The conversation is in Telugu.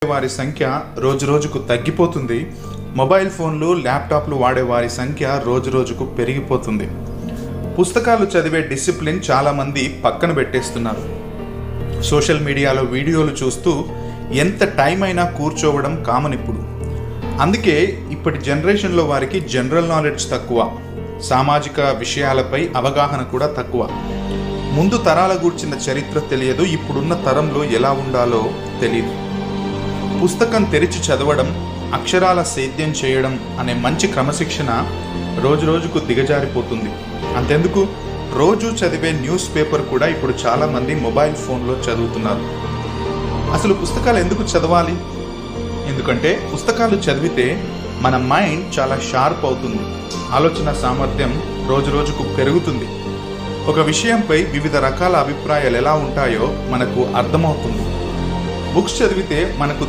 వారి సంఖ్య రోజురోజుకు తగ్గిపోతుంది. మొబైల్ ఫోన్లు, ల్యాప్టాప్లు వాడే వారి సంఖ్య రోజురోజుకు పెరిగిపోతుంది. పుస్తకాలు చదివే డిసిప్లిన్ చాలామంది పక్కన పెట్టేస్తున్నారు. సోషల్ మీడియాలో వీడియోలు చూస్తూ ఎంత టైం అయినా కూర్చోవడం కామన్ ఇప్పుడు. అందుకే ఇప్పటి జనరేషన్లో వారికి జనరల్ నాలెడ్జ్ తక్కువ, సామాజిక విషయాలపై అవగాహన కూడా తక్కువ. ముందు తరాల గూర్చిన చరిత్ర తెలియదు, ఇప్పుడున్న తరంలో ఎలా ఉండాలో తెలియదు. పుస్తకం తెరిచి చదవడం, అక్షరాల సేద్యం చేయడం అనే మంచి క్రమశిక్షణ రోజురోజుకు దిగజారిపోతుంది. అంతెందుకు, రోజు చదివే న్యూస్ పేపర్ కూడా ఇప్పుడు చాలామంది మొబైల్ ఫోన్లో చదువుతున్నారు. అసలు పుస్తకాలు ఎందుకు చదవాలి? ఎందుకంటే పుస్తకాలు చదివితే మన మైండ్ చాలా షార్ప్ అవుతుంది, ఆలోచన సామర్థ్యం రోజురోజుకు పెరుగుతుంది. ఒక విషయంపై వివిధ రకాల అభిప్రాయాలు ఎలా ఉంటాయో మనకు అర్థమవుతుంది. బుక్స్ చదివితే మనకు